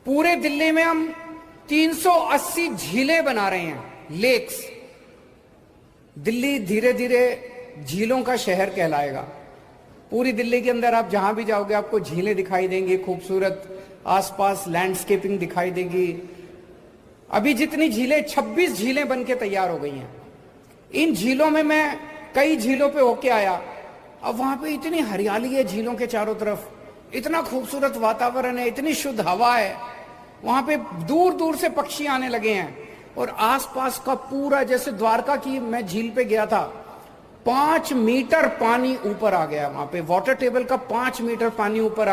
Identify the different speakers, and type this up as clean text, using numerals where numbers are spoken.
Speaker 1: पूरे दिल्ली में हम 380 झीलें बना रहे हैं, लेक्स। दिल्ली धीरे धीरे झीलों का शहर कहलाएगा। पूरी दिल्ली के अंदर आप जहां भी जाओगे आपको झीलें दिखाई देंगी, खूबसूरत आसपास लैंडस्केपिंग दिखाई देगी। अभी जितनी झीलें, 26 झीलें बन के तैयार हो गई हैं। इन झीलों में मैं कई झीलों पे होके आया। अब वहां पे इतनी हरियाली है झीलों के चारों तरफ, इतना खूबसूरत वातावरण है, इतनी शुद्ध हवा है। वहां पे दूर दूर से पक्षी आने लगे हैं और आसपास का पूरा, जैसे द्वारका की मैं झील पे गया था, 5 मीटर पानी ऊपर आ गया। वहां पे वाटर टेबल का 5 मीटर पानी ऊपर आ